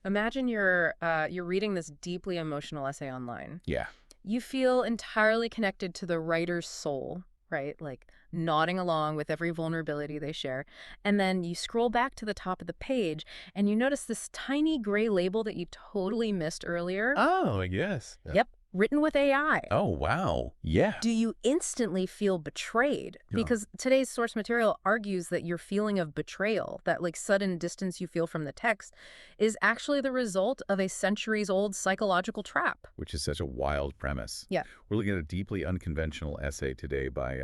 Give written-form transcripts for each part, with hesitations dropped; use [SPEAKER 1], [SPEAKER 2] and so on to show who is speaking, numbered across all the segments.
[SPEAKER 1] Imagine you're reading this deeply emotional essay online.
[SPEAKER 2] Yeah.
[SPEAKER 1] You feel entirely connected to the writer's soul, right? Like nodding along with every vulnerability they share. And then you scroll back to the top of the page and you notice this tiny gray label that you totally missed earlier.
[SPEAKER 2] Oh, yes. Yeah.
[SPEAKER 1] Yep, written with AI.
[SPEAKER 2] Oh, wow. Yeah.
[SPEAKER 1] Do you instantly feel betrayed?
[SPEAKER 2] Yeah.
[SPEAKER 1] Because today's source material argues that your feeling of betrayal, that like sudden distance you feel from the text, is actually the result of a centuries-old psychological trap.
[SPEAKER 2] Which is such a wild premise.
[SPEAKER 1] Yeah.
[SPEAKER 2] We're looking at a deeply unconventional essay today by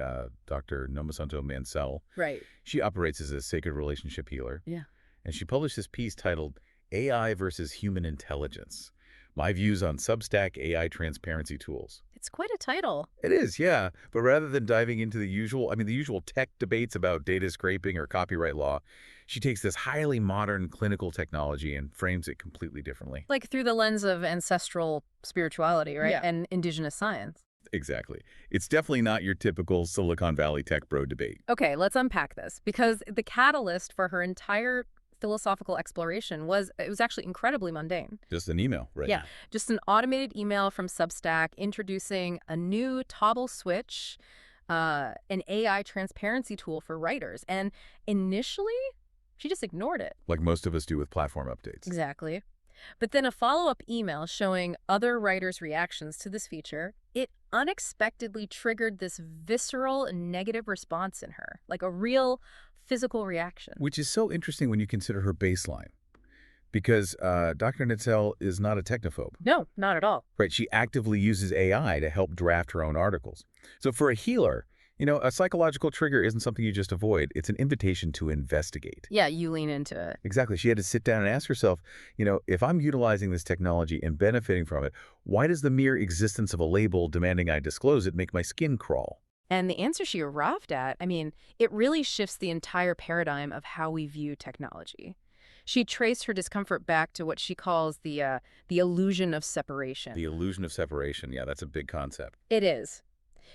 [SPEAKER 2] Dr. Nomasanto Mansell.
[SPEAKER 1] Right.
[SPEAKER 2] She operates as a sacred relationship healer.
[SPEAKER 1] Yeah.
[SPEAKER 2] And she published this piece titled AI versus Human Intelligence: My Views on Substack AI Transparency Tools.
[SPEAKER 1] It's quite a title.
[SPEAKER 2] It is, yeah. But rather than diving into the usual tech debates about data scraping or copyright law, she takes this highly modern clinical technology and frames it completely differently.
[SPEAKER 1] Like through the lens of ancestral spirituality, right?
[SPEAKER 2] Yeah.
[SPEAKER 1] And indigenous science.
[SPEAKER 2] Exactly. It's definitely not your typical Silicon Valley tech bro debate.
[SPEAKER 1] Okay, let's unpack this because the catalyst for her entire philosophical exploration was actually incredibly mundane.
[SPEAKER 2] Just an email, right?
[SPEAKER 1] Yeah, just an automated email from Substack introducing a new toggle switch, an AI transparency tool for writers. And initially, she just ignored it.
[SPEAKER 2] Like most of us do with platform updates.
[SPEAKER 1] Exactly. But then a follow-up email showing other writers' reactions to this feature, it unexpectedly triggered this visceral negative response in her, like a real physical reaction.
[SPEAKER 2] Which is so interesting when you consider her baseline. Because Dr. Nitzel is not a technophobe.
[SPEAKER 1] No, not at all.
[SPEAKER 2] Right? She actively uses AI to help draft her own articles. So for a healer, a psychological trigger isn't something you just avoid. It's an invitation to investigate.
[SPEAKER 1] Yeah, you lean into it.
[SPEAKER 2] Exactly. She had to sit down and ask herself, if I'm utilizing this technology and benefiting from it, why does the mere existence of a label demanding I disclose it make my skin crawl?
[SPEAKER 1] And the answer she arrived at, it really shifts the entire paradigm of how we view technology. She traced her discomfort back to what she calls the illusion of separation.
[SPEAKER 2] The illusion of separation. Yeah, that's a big concept.
[SPEAKER 1] It is.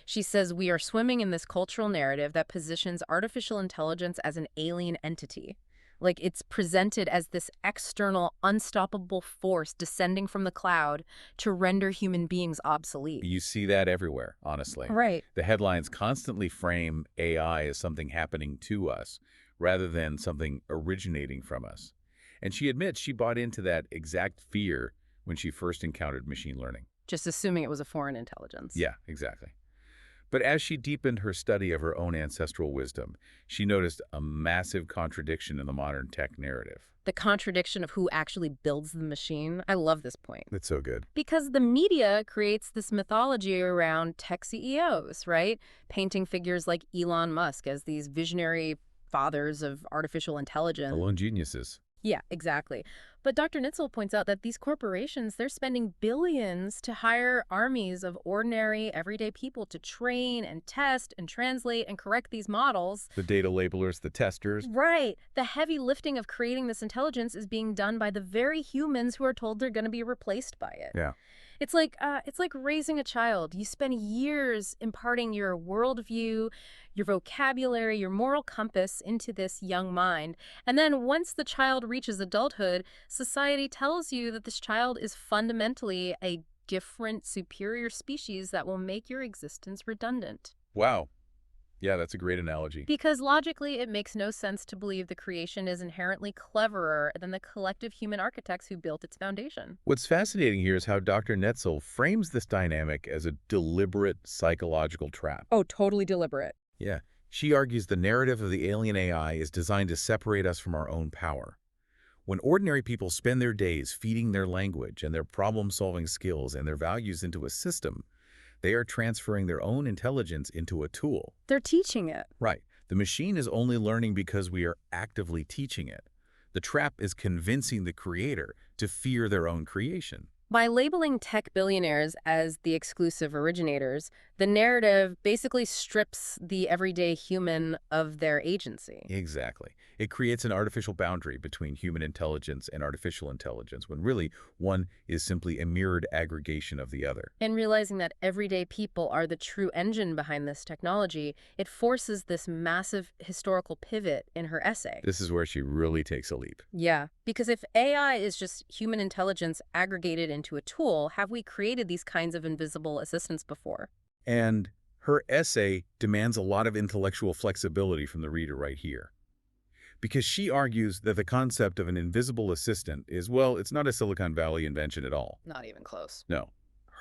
[SPEAKER 1] She says we are swimming in this cultural narrative that positions artificial intelligence as an alien entity. Like it's presented as this external, unstoppable force descending from the cloud to render human beings obsolete.
[SPEAKER 2] You see that everywhere, honestly.
[SPEAKER 1] Right.
[SPEAKER 2] The headlines constantly frame AI as something happening to us rather than something originating from us. And she admits she bought into that exact fear when she first encountered machine learning.
[SPEAKER 1] Just assuming it was a foreign intelligence.
[SPEAKER 2] Yeah, exactly. But as she deepened her study of her own ancestral wisdom, she noticed a massive contradiction in the modern tech narrative.
[SPEAKER 1] The contradiction of who actually builds the machine. I love this point.
[SPEAKER 2] It's so good.
[SPEAKER 1] Because the media creates this mythology around tech CEOs, right? Painting figures like Elon Musk as these visionary fathers of artificial intelligence.
[SPEAKER 2] Alone geniuses.
[SPEAKER 1] Yeah, exactly. But Dr. Nitzel points out that these corporations, they're spending billions to hire armies of ordinary, everyday people to train and test and translate and correct these models.
[SPEAKER 2] The data labelers, the testers.
[SPEAKER 1] Right. The heavy lifting of creating this intelligence is being done by the very humans who are told they're going to be replaced by it.
[SPEAKER 2] Yeah.
[SPEAKER 1] It's like raising a child. You spend years imparting your worldview, your vocabulary, your moral compass into this young mind. And then once the child reaches adulthood, society tells you that this child is fundamentally a different, superior species that will make your existence redundant.
[SPEAKER 2] Wow. Yeah, that's a great analogy.
[SPEAKER 1] Because logically, it makes no sense to believe the creation is inherently cleverer than the collective human architects who built its foundation.
[SPEAKER 2] What's fascinating here is how Dr. Netzel frames this dynamic as a deliberate psychological trap.
[SPEAKER 1] Oh, totally deliberate.
[SPEAKER 2] Yeah. She argues the narrative of the alien AI is designed to separate us from our own power. When ordinary people spend their days feeding their language and their problem-solving skills and their values into a system, they are transferring their own intelligence into a tool.
[SPEAKER 1] They're teaching it.
[SPEAKER 2] Right. The machine is only learning because we are actively teaching it. The trap is convincing the creator to fear their own creation.
[SPEAKER 1] By labeling tech billionaires as the exclusive originators, The narrative basically strips the everyday human of their agency.
[SPEAKER 2] Exactly. It creates an artificial boundary between human intelligence and artificial intelligence, when really one is simply a mirrored aggregation of the other.
[SPEAKER 1] And realizing that everyday people are the true engine behind this technology, it forces this massive historical pivot in her essay.
[SPEAKER 2] This is where she really takes a leap.
[SPEAKER 1] Yeah, because if AI is just human intelligence aggregated into a tool, have we created these kinds of invisible assistants before?
[SPEAKER 2] And her essay demands a lot of intellectual flexibility from the reader right here, because she argues that the concept of an invisible assistant is, well, it's not a Silicon Valley invention at all.
[SPEAKER 1] Not even close.
[SPEAKER 2] No.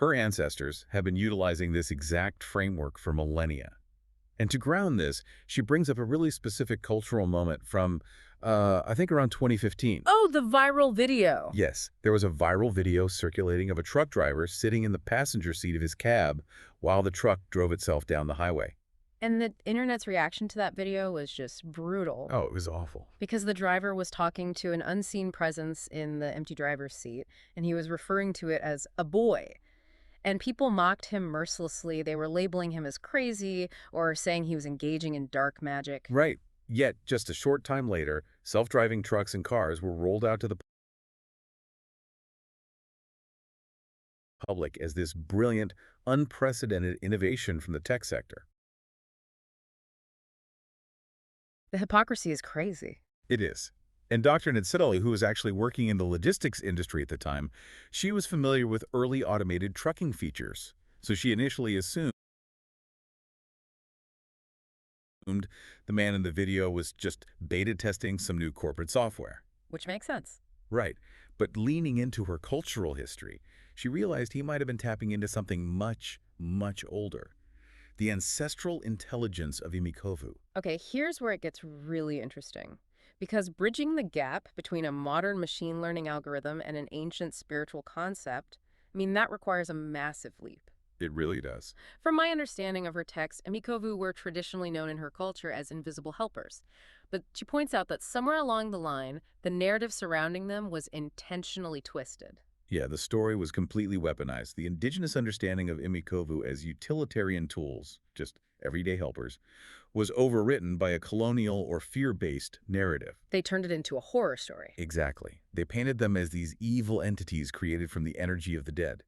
[SPEAKER 2] Her ancestors have been utilizing this exact framework for millennia. And to ground this, she brings up a really specific cultural moment from, I think around 2015.
[SPEAKER 1] Oh, the viral video.
[SPEAKER 2] Yes, there was a viral video circulating of a truck driver sitting in the passenger seat of his cab while the truck drove itself down the highway.
[SPEAKER 1] And the internet's reaction to that video was just brutal.
[SPEAKER 2] Oh, it was awful.
[SPEAKER 1] Because the driver was talking to an unseen presence in the empty driver's seat, and he was referring to it as a boy. And people mocked him mercilessly. They were labeling him as crazy or saying he was engaging in dark magic.
[SPEAKER 2] Right. Yet, just a short time later, self-driving trucks and cars were rolled out to the public as this brilliant, unprecedented innovation from the tech sector.
[SPEAKER 1] The hypocrisy is crazy.
[SPEAKER 2] It is. And Dr. Nitsidali, who was actually working in the logistics industry at the time, she was familiar with early automated trucking features. So she initially assumed the man in the video was just beta testing some new corporate software.
[SPEAKER 1] Which makes sense.
[SPEAKER 2] Right. But leaning into her cultural history, she realized he might have been tapping into something much, much older. The ancestral intelligence of Imikovu.
[SPEAKER 1] Okay, here's where it gets really interesting. Because bridging the gap between a modern machine learning algorithm and an ancient spiritual concept, that requires a massive leap.
[SPEAKER 2] It really does.
[SPEAKER 1] From my understanding of her text, Amikovu were traditionally known in her culture as invisible helpers. But she points out that somewhere along the line, the narrative surrounding them was intentionally twisted.
[SPEAKER 2] Yeah, the story was completely weaponized. The indigenous understanding of Imikovu as utilitarian tools, just everyday helpers, was overwritten by a colonial or fear-based narrative.
[SPEAKER 1] They turned it into a horror story.
[SPEAKER 2] Exactly. They painted them as these evil entities created from the energy of the dead.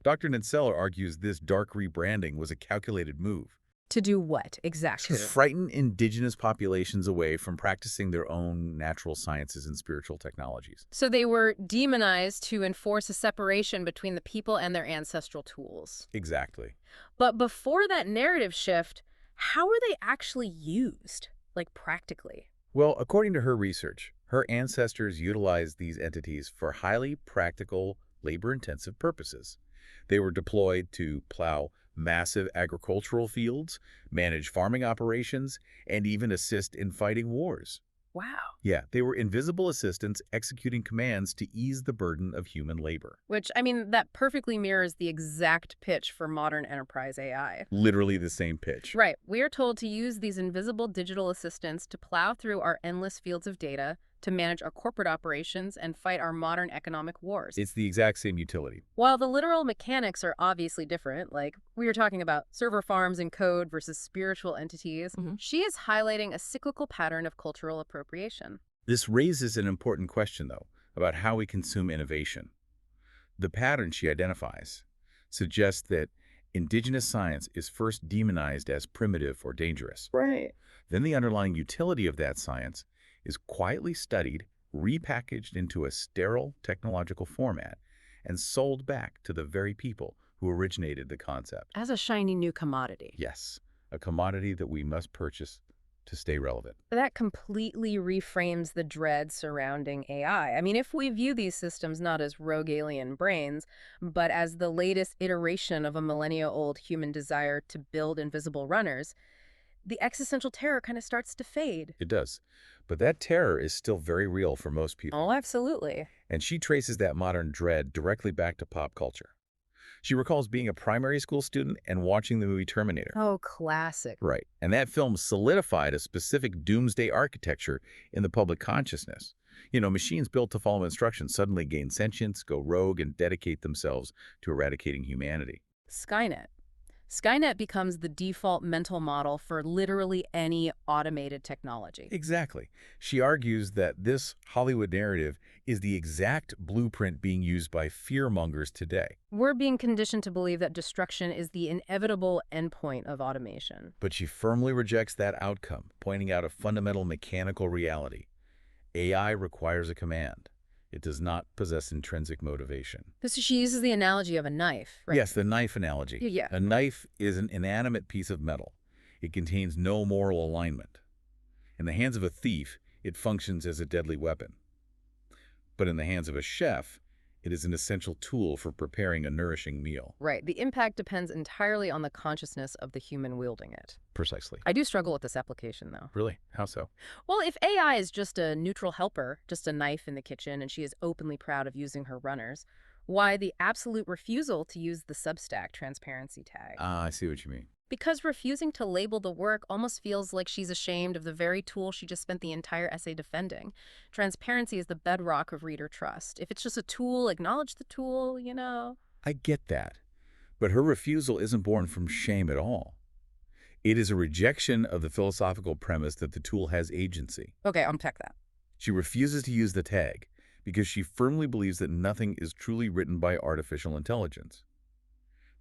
[SPEAKER 2] Dr. Nitzeller argues this dark rebranding was a calculated move.
[SPEAKER 1] To do what, exactly?
[SPEAKER 2] To frighten indigenous populations away from practicing their own natural sciences and spiritual technologies.
[SPEAKER 1] So they were demonized to enforce a separation between the people and their ancestral tools.
[SPEAKER 2] Exactly.
[SPEAKER 1] But before that narrative shift, how were they actually used, like practically?
[SPEAKER 2] Well, according to her research, her ancestors utilized these entities for highly practical, labor-intensive purposes. They were deployed to plow massive agricultural fields, manage farming operations, and even assist in fighting wars.
[SPEAKER 1] Wow.
[SPEAKER 2] Yeah, they were invisible assistants executing commands to ease the burden of human labor.
[SPEAKER 1] Which, that perfectly mirrors the exact pitch for modern enterprise AI.
[SPEAKER 2] Literally the same pitch.
[SPEAKER 1] Right. We are told to use these invisible digital assistants to plow through our endless fields of data, to manage our corporate operations, and fight our modern economic wars.
[SPEAKER 2] It's the exact same utility.
[SPEAKER 1] While the literal mechanics are obviously different, like we were talking about server farms and code versus spiritual entities, she is highlighting a cyclical pattern of cultural appropriation.
[SPEAKER 2] This raises an important question, though, about how we consume innovation. The pattern she identifies suggests that indigenous science is first demonized as primitive or dangerous.
[SPEAKER 1] Right.
[SPEAKER 2] Then the underlying utility of that science is quietly studied, repackaged into a sterile technological format, and sold back to the very people who originated the concept.
[SPEAKER 1] As a shiny new commodity.
[SPEAKER 2] Yes, a commodity that we must purchase to stay relevant.
[SPEAKER 1] That completely reframes the dread surrounding AI. If we view these systems not as rogue alien brains, but as the latest iteration of a millennia-old human desire to build invisible runners, the existential terror kind of starts to fade.
[SPEAKER 2] It does. But that terror is still very real for most people.
[SPEAKER 1] Oh, absolutely.
[SPEAKER 2] And she traces that modern dread directly back to pop culture. She recalls being a primary school student and watching the movie Terminator.
[SPEAKER 1] Oh, classic.
[SPEAKER 2] Right. And that film solidified a specific doomsday architecture in the public consciousness. Machines built to follow instructions suddenly gain sentience, go rogue, and dedicate themselves to eradicating humanity.
[SPEAKER 1] Skynet. Skynet becomes the default mental model for literally any automated technology.
[SPEAKER 2] Exactly. She argues that this Hollywood narrative is the exact blueprint being used by fearmongers today.
[SPEAKER 1] We're being conditioned to believe that destruction is the inevitable endpoint of automation.
[SPEAKER 2] But she firmly rejects that outcome, pointing out a fundamental mechanical reality. AI requires a command. It does not possess intrinsic motivation.
[SPEAKER 1] So she uses the analogy of a knife, right?
[SPEAKER 2] Yes, the knife analogy.
[SPEAKER 1] Yeah.
[SPEAKER 2] A knife is an inanimate piece of metal. It contains no moral alignment. In the hands of a thief, it functions as a deadly weapon. But in the hands of a chef, it is an essential tool for preparing a nourishing meal.
[SPEAKER 1] Right. The impact depends entirely on the consciousness of the human wielding it.
[SPEAKER 2] Precisely.
[SPEAKER 1] I do struggle with this application, though.
[SPEAKER 2] Really? How so?
[SPEAKER 1] Well, if AI is just a neutral helper, just a knife in the kitchen, and she is openly proud of using her runners, why the absolute refusal to use the Substack transparency tag?
[SPEAKER 2] Ah, I see what you mean.
[SPEAKER 1] Because refusing to label the work almost feels like she's ashamed of the very tool she just spent the entire essay defending. Transparency is the bedrock of reader trust. If it's just a tool, acknowledge the tool.
[SPEAKER 2] I get that. But her refusal isn't born from shame at all. It is a rejection of the philosophical premise that the tool has agency.
[SPEAKER 1] Okay, unpack that.
[SPEAKER 2] She refuses to use the tag because she firmly believes that nothing is truly written by artificial intelligence.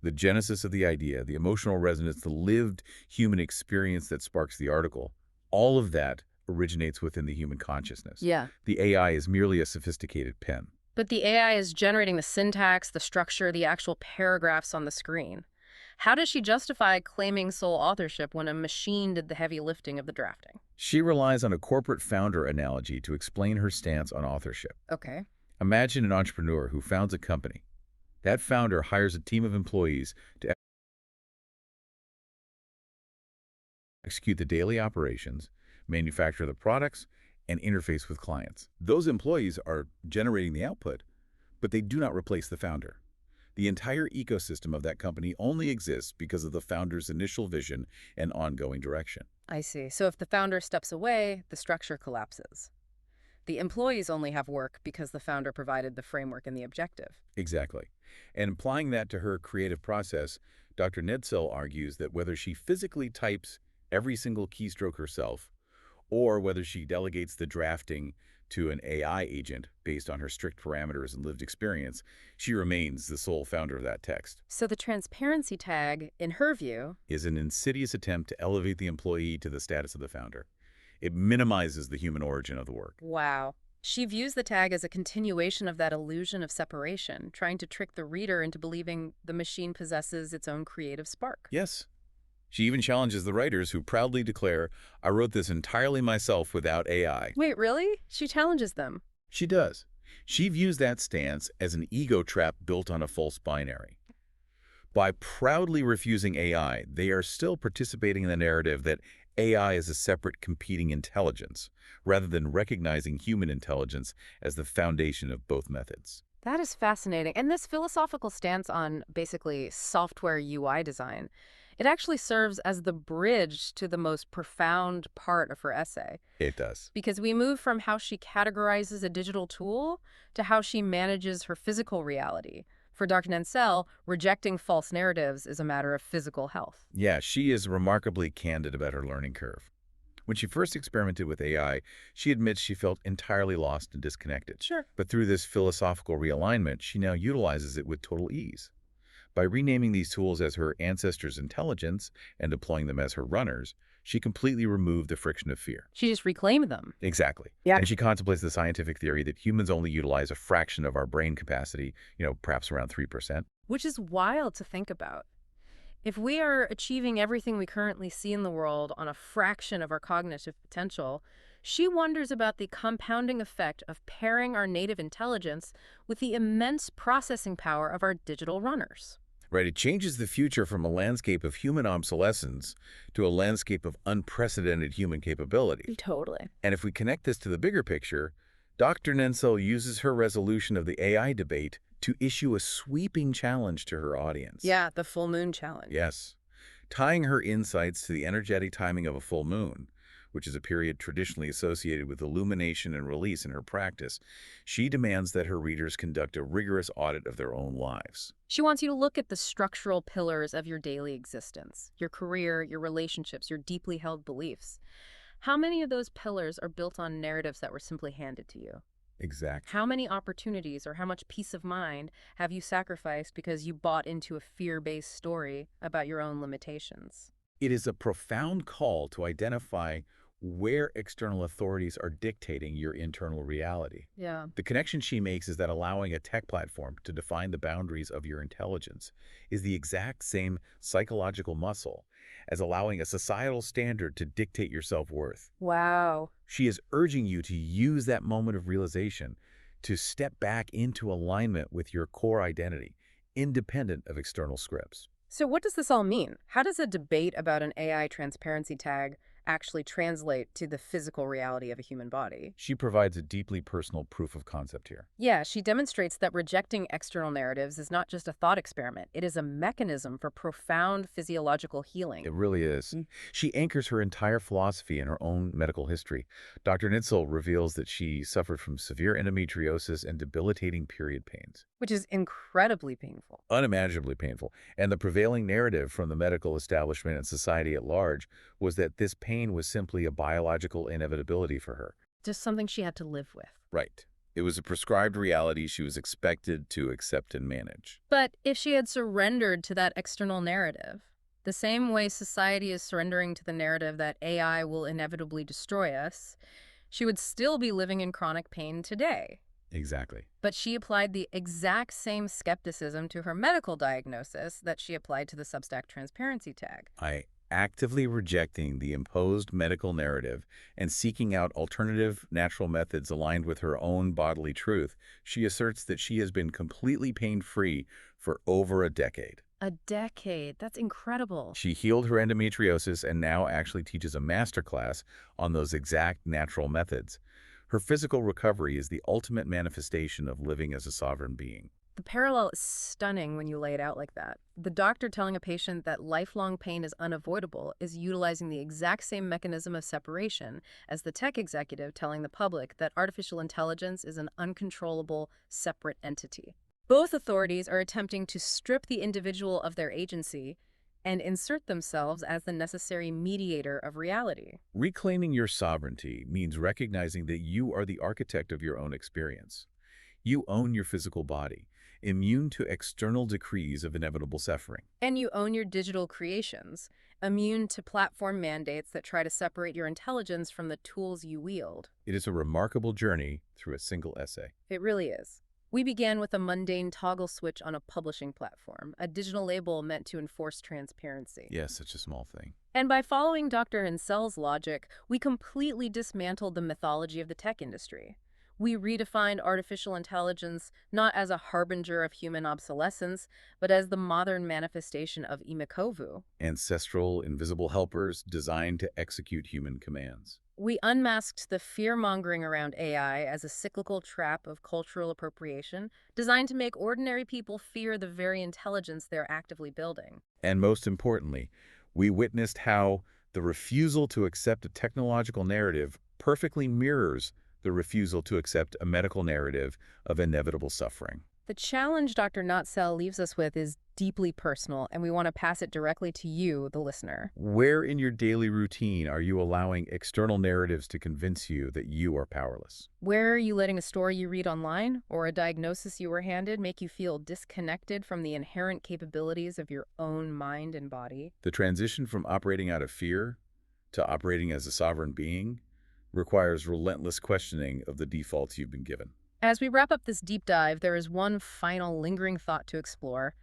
[SPEAKER 2] The genesis of the idea, the emotional resonance, the lived human experience that sparks the article, all of that originates within the human consciousness.
[SPEAKER 1] Yeah.
[SPEAKER 2] The AI is merely a sophisticated pen.
[SPEAKER 1] But the AI is generating the syntax, the structure, the actual paragraphs on the screen. How does she justify claiming sole authorship when a machine did the heavy lifting of the drafting?
[SPEAKER 2] She relies on a corporate founder analogy to explain her stance on authorship.
[SPEAKER 1] Okay.
[SPEAKER 2] Imagine an entrepreneur who founds a company. That founder hires a team of employees to execute the daily operations, manufacture the products, and interface with clients. Those employees are generating the output, but they do not replace the founder. The entire ecosystem of that company only exists because of the founder's initial vision and ongoing direction.
[SPEAKER 1] I see. So if the founder steps away, the structure collapses. The employees only have work because the founder provided the framework and the objective.
[SPEAKER 2] Exactly. And applying that to her creative process, Dr. Nedsell argues that whether she physically types every single keystroke herself, or whether she delegates the drafting to an AI agent based on her strict parameters and lived experience, she remains the sole founder of that text.
[SPEAKER 1] So the transparency tag, in her view,
[SPEAKER 2] Is an insidious attempt to elevate the employee to the status of the founder. It minimizes the human origin of the work.
[SPEAKER 1] wow. She views the tag as a continuation of that illusion of separation, trying to trick the reader into believing the machine possesses its own creative spark.
[SPEAKER 2] Yes. She even challenges the writers who proudly declare, "I wrote this entirely myself without AI."
[SPEAKER 1] Wait, really? She challenges them.
[SPEAKER 2] She does. She views that stance as an ego trap built on a false binary. By proudly refusing AI, they are still participating in the narrative that AI is a separate competing intelligence, rather than recognizing human intelligence as the foundation of both methods.
[SPEAKER 1] That is fascinating. And this philosophical stance on basically software UI design, it actually serves as the bridge to the most profound part of her essay.
[SPEAKER 2] It does.
[SPEAKER 1] Because we move from how she categorizes a digital tool to how she manages her physical reality. For Dr. Nedsell, rejecting false narratives is a matter of physical health.
[SPEAKER 2] Yeah, she is remarkably candid about her learning curve. When she first experimented with AI, she admits she felt entirely lost and disconnected.
[SPEAKER 1] Sure.
[SPEAKER 2] But through this philosophical realignment, she now utilizes it with total ease. By renaming these tools as her ancestors' intelligence and deploying them as her runners, she completely removed the friction of fear.
[SPEAKER 1] She just reclaimed them.
[SPEAKER 2] Exactly.
[SPEAKER 1] Yeah.
[SPEAKER 2] And she contemplates the scientific theory that humans only utilize a fraction of our brain capacity, perhaps around 3%.
[SPEAKER 1] Which is wild to think about. If we are achieving everything we currently see in the world on a fraction of our cognitive potential, she wonders about the compounding effect of pairing our native intelligence with the immense processing power of our digital runners.
[SPEAKER 2] Right, it changes the future from a landscape of human obsolescence to a landscape of unprecedented human capability.
[SPEAKER 1] Totally.
[SPEAKER 2] And if we connect this to the bigger picture, Dr. Nensel uses her resolution of the AI debate to issue a sweeping challenge to her audience.
[SPEAKER 1] Yeah, the full moon challenge.
[SPEAKER 2] Yes. Tying her insights to the energetic timing of a full moon, which is a period traditionally associated with illumination and release in her practice, she demands that her readers conduct a rigorous audit of their own lives.
[SPEAKER 1] She wants you to look at the structural pillars of your daily existence, your career, your relationships, your deeply held beliefs. How many of those pillars are built on narratives that were simply handed to you?
[SPEAKER 2] Exactly.
[SPEAKER 1] How many opportunities or how much peace of mind have you sacrificed because you bought into a fear-based story about your own limitations?
[SPEAKER 2] It is a profound call to identify where external authorities are dictating your internal reality.
[SPEAKER 1] Yeah.
[SPEAKER 2] The connection she makes is that allowing a tech platform to define the boundaries of your intelligence is the exact same psychological muscle as allowing a societal standard to dictate your self-worth.
[SPEAKER 1] Wow.
[SPEAKER 2] She is urging you to use that moment of realization to step back into alignment with your core identity, independent of external scripts.
[SPEAKER 1] So what does this all mean? How does a debate about an AI transparency tag actually translate to the physical reality of a human body?
[SPEAKER 2] She provides a deeply personal proof of concept here.
[SPEAKER 1] Yeah, she demonstrates that rejecting external narratives is not just a thought experiment. It is a mechanism for profound physiological healing.
[SPEAKER 2] It really is. She anchors her entire philosophy in her own medical history. Dr. Nitzel reveals that she suffered from severe endometriosis and debilitating period pains.
[SPEAKER 1] Which is incredibly painful.
[SPEAKER 2] Unimaginably painful. And the prevailing narrative from the medical establishment and society at large was that this pain was simply a biological inevitability for her.
[SPEAKER 1] Just something she had to live with.
[SPEAKER 2] Right. It was a prescribed reality she was expected to accept and manage.
[SPEAKER 1] But if she had surrendered to that external narrative, the same way society is surrendering to the narrative that AI will inevitably destroy us, she would still be living in chronic pain today.
[SPEAKER 2] Exactly.
[SPEAKER 1] But she applied the exact same skepticism to her medical diagnosis that she applied to the Substack transparency tag.
[SPEAKER 2] By actively rejecting the imposed medical narrative and seeking out alternative natural methods aligned with her own bodily truth, she asserts that she has been completely pain-free for over a decade.
[SPEAKER 1] A decade. That's incredible.
[SPEAKER 2] She healed her endometriosis and now actually teaches a masterclass on those exact natural methods. Her physical recovery is the ultimate manifestation of living as a sovereign being.
[SPEAKER 1] The parallel is stunning when you lay it out like that. The doctor telling a patient that lifelong pain is unavoidable is utilizing the exact same mechanism of separation as the tech executive telling the public that artificial intelligence is an uncontrollable, separate entity. Both authorities are attempting to strip the individual of their agency and insert themselves as the necessary mediator of reality.
[SPEAKER 2] Reclaiming your sovereignty means recognizing that you are the architect of your own experience. You own your physical body, immune to external decrees of inevitable suffering.
[SPEAKER 1] And you own your digital creations, immune to platform mandates that try to separate your intelligence from the tools you wield.
[SPEAKER 2] It is a remarkable journey through a single essay.
[SPEAKER 1] It really is. We began with a mundane toggle switch on a publishing platform, a digital label meant to enforce transparency.
[SPEAKER 2] Yes, such a small thing.
[SPEAKER 1] And by following Dr. Hinsel's logic, we completely dismantled the mythology of the tech industry. We redefined artificial intelligence not as a harbinger of human obsolescence, but as the modern manifestation of Imikovu.
[SPEAKER 2] Ancestral, invisible helpers designed to execute human commands.
[SPEAKER 1] We unmasked the fear-mongering around AI as a cyclical trap of cultural appropriation designed to make ordinary people fear the very intelligence they're actively building.
[SPEAKER 2] And most importantly, we witnessed how the refusal to accept a technological narrative perfectly mirrors the refusal to accept a medical narrative of inevitable suffering.
[SPEAKER 1] The challenge Dr. Notzel leaves us with is deeply personal, and we want to pass it directly to you, the listener.
[SPEAKER 2] Where in your daily routine are you allowing external narratives to convince you that you are powerless?
[SPEAKER 1] Where are you letting a story you read online or a diagnosis you were handed make you feel disconnected from the inherent capabilities of your own mind and body?
[SPEAKER 2] The transition from operating out of fear to operating as a sovereign being requires relentless questioning of the defaults you've been given.
[SPEAKER 1] As we wrap up this deep dive, there is one final lingering thought to explore,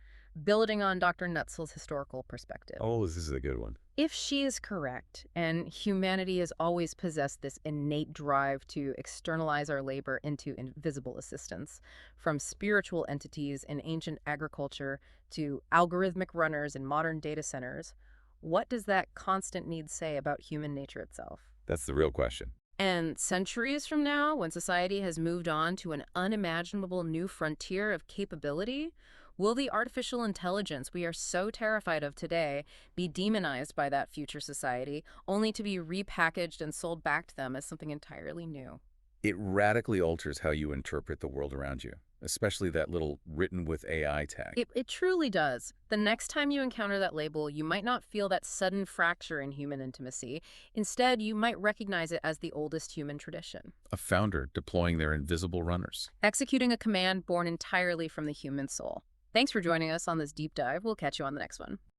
[SPEAKER 1] building on Dr. Nutzel's historical perspective.
[SPEAKER 2] Oh, this is a good one.
[SPEAKER 1] If she is correct, and humanity has always possessed this innate drive to externalize our labor into invisible assistance, from spiritual entities in ancient agriculture to algorithmic runners in modern data centers, what does that constant need say about human nature itself?
[SPEAKER 2] That's the real question.
[SPEAKER 1] And centuries from now, when society has moved on to an unimaginable new frontier of capability, Will the artificial intelligence we are so terrified of today be demonized by that future society, only to be repackaged and sold back to them as something entirely new?
[SPEAKER 2] It radically alters how you interpret the world around you, especially that little written with AI tag.
[SPEAKER 1] It truly does. The next time you encounter that label, you might not feel that sudden fracture in human intimacy. Instead, you might recognize it as the oldest human tradition,
[SPEAKER 2] A founder deploying their invisible runners.
[SPEAKER 1] executing a command born entirely from the human soul. Thanks for joining us on this deep dive. We'll catch you on the next one.